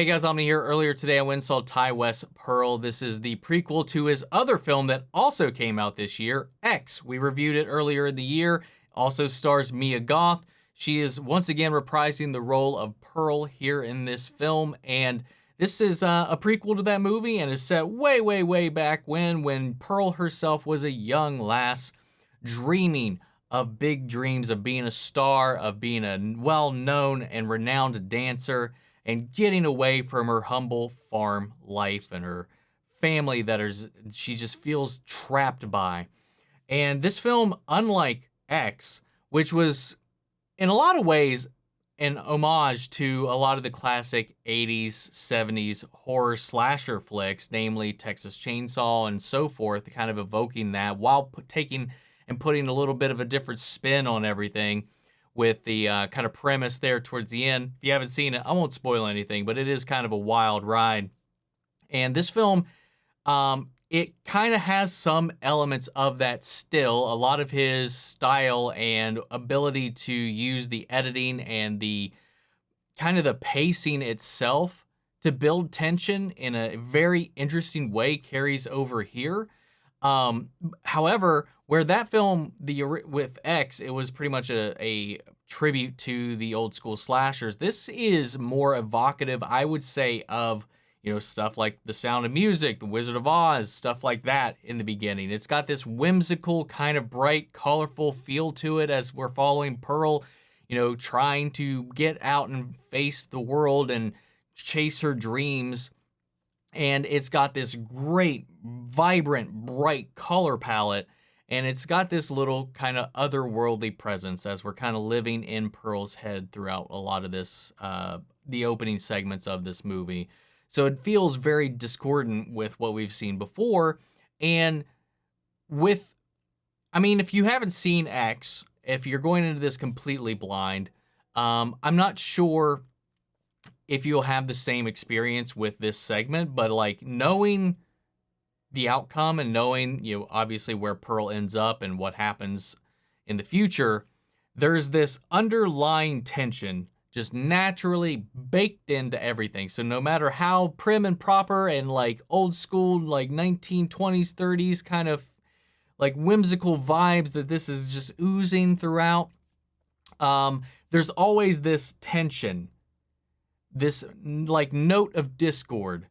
Hey guys, I'm here. Earlier today, I went and saw Ty-West-Pearl. This is the prequel to his other film that also came out this year, X. We reviewed it earlier in the year. Also stars Mia Goth. She is once again reprising the role of Pearl here in this film, and this is a prequel to that movie and is set way, way, way back when Pearl herself was a young lass dreaming of big dreams of being a star, of being a well-known and renowned dancer, and getting away from her humble farm life and her family she just feels trapped by. And this film, unlike X, which was in a lot of ways an homage to a lot of the classic 80s, 70s horror slasher flicks, namely Texas Chainsaw and so forth, kind of evoking that while taking and putting a little bit of a different spin on everything, with the kind of premise there towards the end. If you haven't seen it, I won't spoil anything, but it is kind of a wild ride. And this film, it kind of has some elements of that still. A lot of his style and ability to use the editing and the kind of the pacing itself to build tension in a very interesting way carries over here. However, where that film, with X, it was pretty much a tribute to the old school slashers. This is more evocative, I would say, of, stuff like The Sound of Music, The Wizard of Oz, stuff like that in the beginning. It's got this whimsical, kind of bright, colorful feel to it as we're following Pearl, trying to get out and face the world and chase her dreams. And it's got this great, vibrant, bright color palette. And it's got this little kind of otherworldly presence as we're kind of living in Pearl's head throughout a lot of this, the opening segments of this movie. So it feels very discordant with what we've seen before. And if you haven't seen X, if you're going into this completely blind, I'm not sure if you'll have the same experience with this segment, but like knowing the outcome and knowing, obviously where Pearl ends up and what happens in the future, there's this underlying tension just naturally baked into everything. So no matter how prim and proper and like old school, like 1920s, 30s kind of like whimsical vibes that this is just oozing throughout, there's always this tension, this like note of discord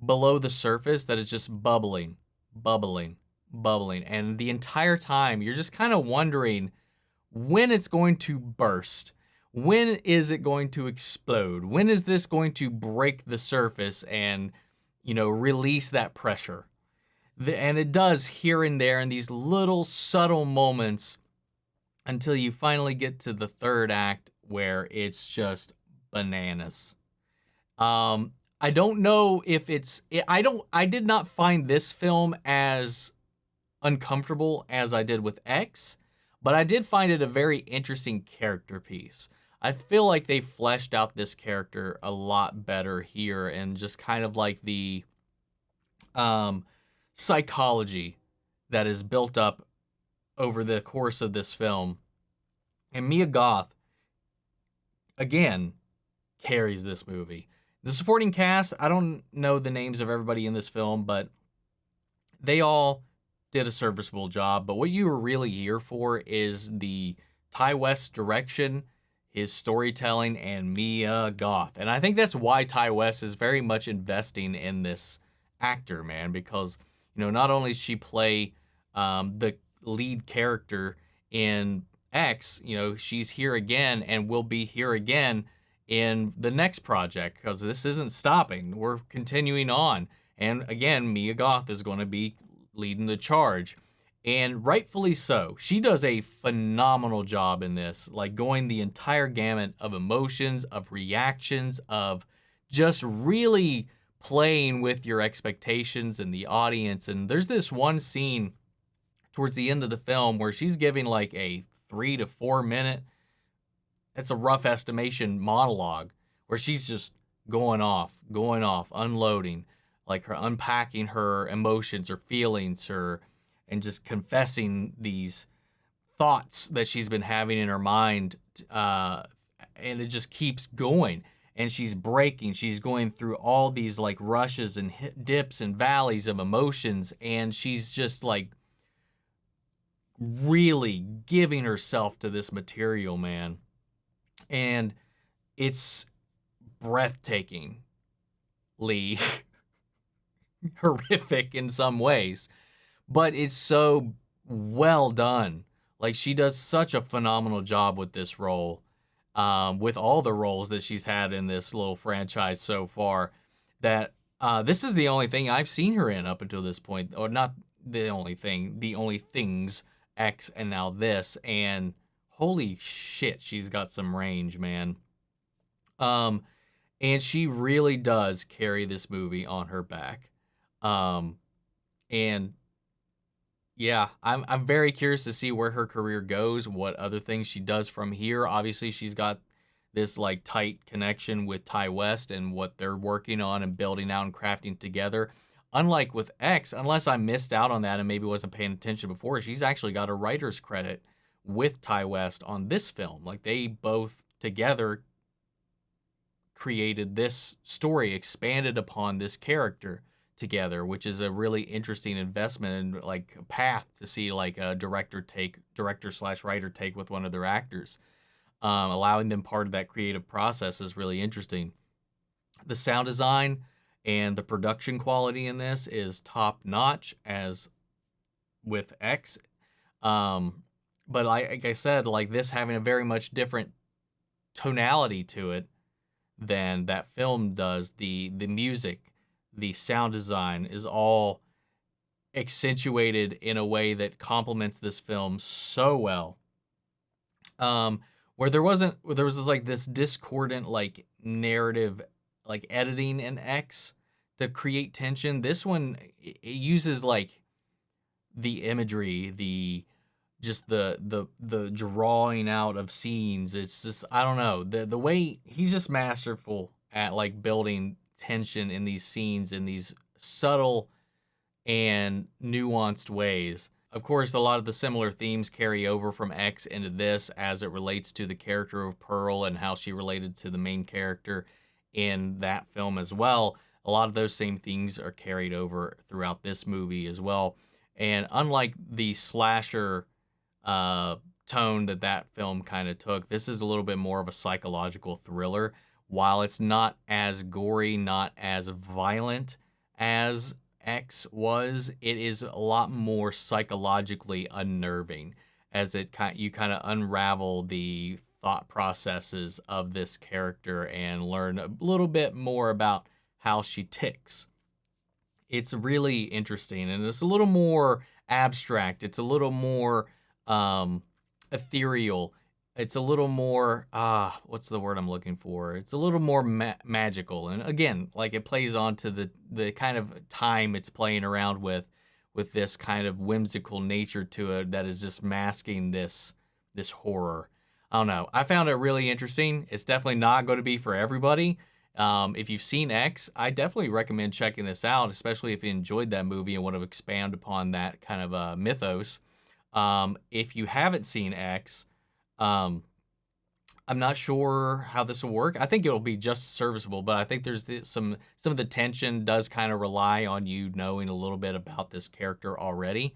below the surface that is just bubbling. And the entire time you're just kind of wondering when it's going to burst. When is it going to explode? When is this going to break the surface and, release that pressure? And it does here and there in these little subtle moments until you finally get to the third act where it's just bananas. I don't know if I did not find this film as uncomfortable as I did with X, but I did find it a very interesting character piece. I feel like they fleshed out this character a lot better here, and just kind of like the psychology that is built up over the course of this film. And Mia Goth, again, carries this movie. The supporting cast, I don't know the names of everybody in this film, but they all did a serviceable job. But what you were really here for is the Ty West direction, his storytelling, and Mia Goth. And I think that's why Ty West is very much investing in this actor, man, because, not only does she play the lead character in X, she's here again and will be here again in the next project, because this isn't stopping. We're continuing on. And again, Mia Goth is going to be leading the charge. And rightfully so. She does a phenomenal job in this, like going the entire gamut of emotions, of reactions, of just really playing with your expectations and the audience. And there's this one scene towards the end of the film where she's giving like a 3 to 4 minute, it's a rough estimation, monologue where she's just going off, unloading, like her unpacking her emotions, her feelings, and just confessing these thoughts that she's been having in her mind, and it just keeps going. and she's breaking. She's going through all these like rushes and dips and valleys of emotions, and she's just like really giving herself to this material, man. And it's breathtakingly horrific in some ways, but it's so well done. Like, she does such a phenomenal job with this role, with all the roles that she's had in this little franchise so far, that this is the only thing I've seen her in up until this point. Or not the only thing, the only things, X and now this. And holy shit, she's got some range, man. And she really does carry this movie on her back. And yeah, I'm very curious to see where her career goes, what other things she does from here. Obviously, she's got this like tight connection with Ty West and what they're working on and building out and crafting together. Unlike with X, unless I missed out on that and maybe wasn't paying attention before, she's actually got a writer's credit with Ty West on this film. Like, they both together created this story, expanded upon this character together, which is a really interesting investment and like path to see like a director slash writer take with one of their actors. Allowing them part of that creative process is really interesting. The sound design and the production quality in this is top notch, as with X. But like I said, like this having a very much different tonality to it than that film does. The music, the sound design is all accentuated in a way that complements this film so well. Where there was this discordant like narrative, like editing in X to create tension. This one, it uses like the imagery, the drawing out of scenes. It's just, I don't know, the way he's just masterful at like building tension in these scenes in these subtle and nuanced ways. Of course, a lot of the similar themes carry over from X into this as it relates to the character of Pearl and how she related to the main character in that film as well. A lot of those same themes are carried over throughout this movie as well. And unlike the slasher tone that film kind of took, this is a little bit more of a psychological thriller. While it's not as gory, not as violent as X was, it is a lot more psychologically unnerving, as you kind of unravel the thought processes of this character and learn a little bit more about how she ticks. It's really interesting, and it's a little more abstract. It's a little more ethereal. It's a little more, what's the word I'm looking for? It's a little more magical. And again, like it plays on to the kind of time it's playing around with this kind of whimsical nature to it that is just masking this horror. I don't know. I found it really interesting. It's definitely not going to be for everybody. If you've seen X, I definitely recommend checking this out, especially if you enjoyed that movie and want to expand upon that kind of mythos. If you haven't seen X, I'm not sure how this will work. I think it'll be just serviceable, but I think there's some of the tension does kind of rely on you knowing a little bit about this character already.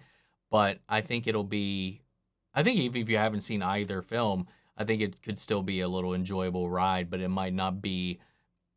But I think even if you haven't seen either film, I think it could still be a little enjoyable ride, but it might not be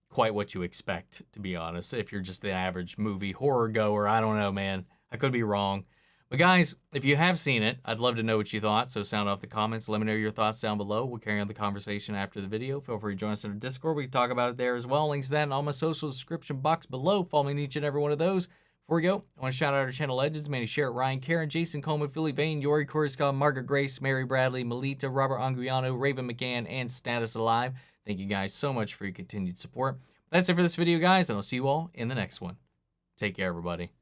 quite what you expect, to be honest. If you're just the average movie horror goer, I don't know, man. I could be wrong. But guys, if you have seen it, I'd love to know what you thought, so sound off the comments. Let me know your thoughts down below. We'll carry on the conversation after the video. Feel free to join us in our Discord. We can talk about it there as well. Links to that in all my social description box below. Follow me in each and every one of those. Before we go, I want to shout out our channel legends, Manny Sherritt, Ryan, Karen, Jason Coleman, Philly Vane, Yori Coruscant, Margaret Grace, Mary Bradley, Melita, Robert Anguiano, Raven McGann, and Status Alive. Thank you guys so much for your continued support. That's it for this video, guys, and I'll see you all in the next one. Take care, everybody.